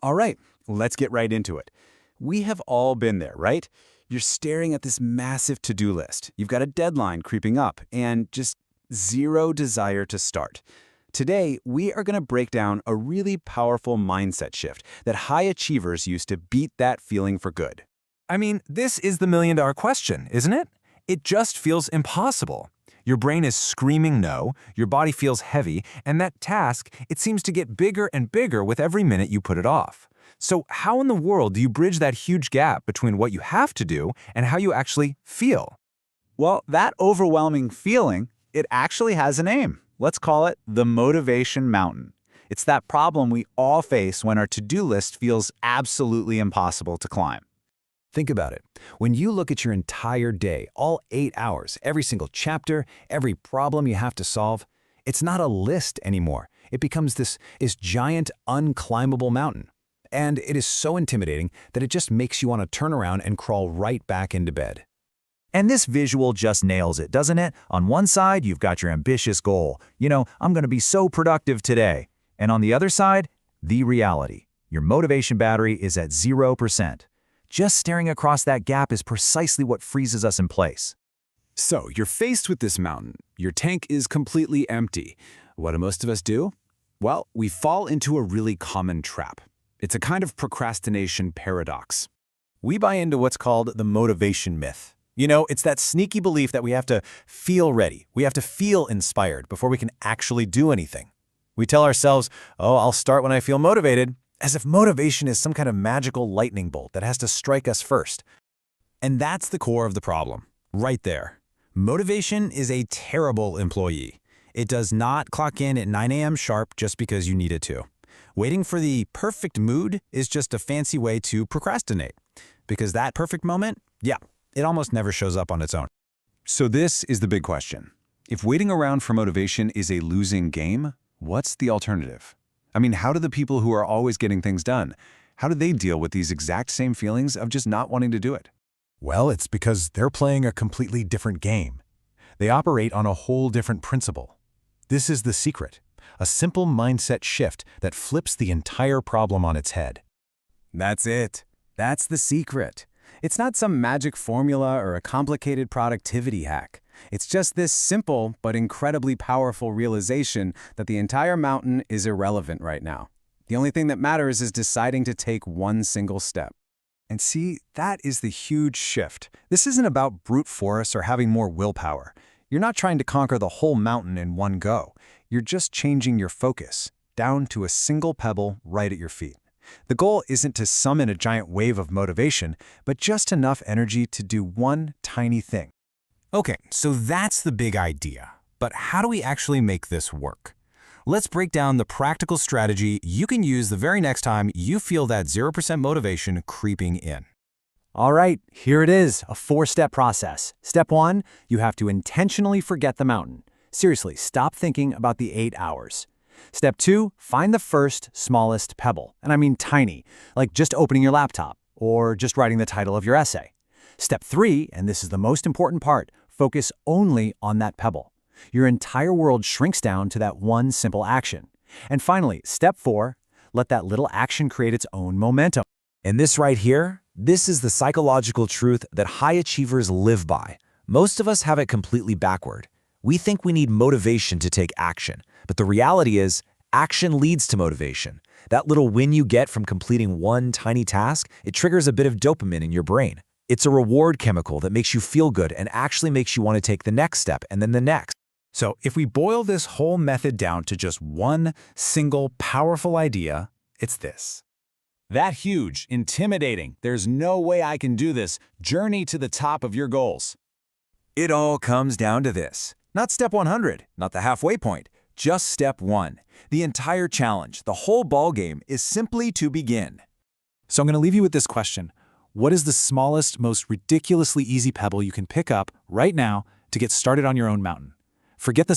All right, let's get right into it. We have all been there, right? You're staring at this massive to-do list. You've got a deadline creeping up and just zero desire to start. Today, we are going to break down a really powerful mindset shift that high achievers use to beat that feeling for good. I mean, this is the million-dollar question, isn't it? It just feels impossible. Your brain is screaming no, your body feels heavy, and that task, it seems to get bigger and bigger with every minute you put it off. So how in the world do you bridge that huge gap between what you have to do and how you actually feel? Well, that overwhelming feeling, it actually has a name. Let's call it the motivation mountain. It's that problem we all face when our to-do list feels absolutely impossible to climb. Think about it. When you look at your entire day, all 8 hours, every single chapter, every problem you have to solve, it's not a list anymore. It becomes this giant, unclimbable mountain. And it is so intimidating that it just makes you want to turn around and crawl right back into bed. And this visual just nails it, doesn't it? On one side, you've got your ambitious goal. I'm going to be so productive today. And on the other side, the reality. Your motivation battery is at 0%. Just staring across that gap is precisely what freezes us in place. So, you're faced with this mountain. Your tank is completely empty. What do most of us do? Well, we fall into a really common trap. It's a kind of procrastination paradox. We buy into what's called the motivation myth. It's that sneaky belief that we have to feel ready. We have to feel inspired before we can actually do anything. We tell ourselves, oh, I'll start when I feel motivated, as if motivation is some kind of magical lightning bolt that has to strike us first. And that's the core of the problem, right there. Motivation is a terrible employee. It does not clock in at 9 a.m. sharp just because you need it to. Waiting for the perfect mood is just a fancy way to procrastinate. Because that perfect moment, it almost never shows up on its own. So this is the big question. If waiting around for motivation is a losing game, what's the alternative? I mean, how do the people who are always getting things done, how do they deal with these exact same feelings of just not wanting to do it? Well, it's because they're playing a completely different game. They operate on a whole different principle. This is the secret, a simple mindset shift that flips the entire problem on its head. That's it. That's the secret. It's not some magic formula or a complicated productivity hack. It's just this simple but incredibly powerful realization that the entire mountain is irrelevant right now. The only thing that matters is deciding to take one single step. And see, that is the huge shift. This isn't about brute force or having more willpower. You're not trying to conquer the whole mountain in one go. You're just changing your focus down to a single pebble right at your feet. The goal isn't to summon a giant wave of motivation, but just enough energy to do one tiny thing. Okay, so that's the big idea. But how do we actually make this work? Let's break down the practical strategy you can use the very next time you feel that 0% motivation creeping in. All right, here it is, a 4-step process. Step 1, you have to intentionally forget the mountain. Seriously, stop thinking about the 8 hours. Step 2, find the first, smallest pebble. And I mean tiny, like just opening your laptop or just writing the title of your essay. Step 3, and this is the most important part, focus only on that pebble. Your entire world shrinks down to that one simple action. And finally, step 4, let that little action create its own momentum. And this right here, this is the psychological truth that high achievers live by. Most of us have it completely backward. We think we need motivation to take action, but the reality is, action leads to motivation. That little win you get from completing one tiny task, it triggers a bit of dopamine in your brain. It's a reward chemical that makes you feel good and actually makes you want to take the next step and then the next. So if we boil this whole method down to just one single powerful idea, it's this. That huge, intimidating, there's no way I can do this, journey to the top of your goals. It all comes down to this. Not step 100, not the halfway point, just step 1. The entire challenge, the whole ballgame is simply to begin. So I'm going to leave you with this question. What is the smallest, most ridiculously easy pebble you can pick up right now to get started on your own mountain? Forget the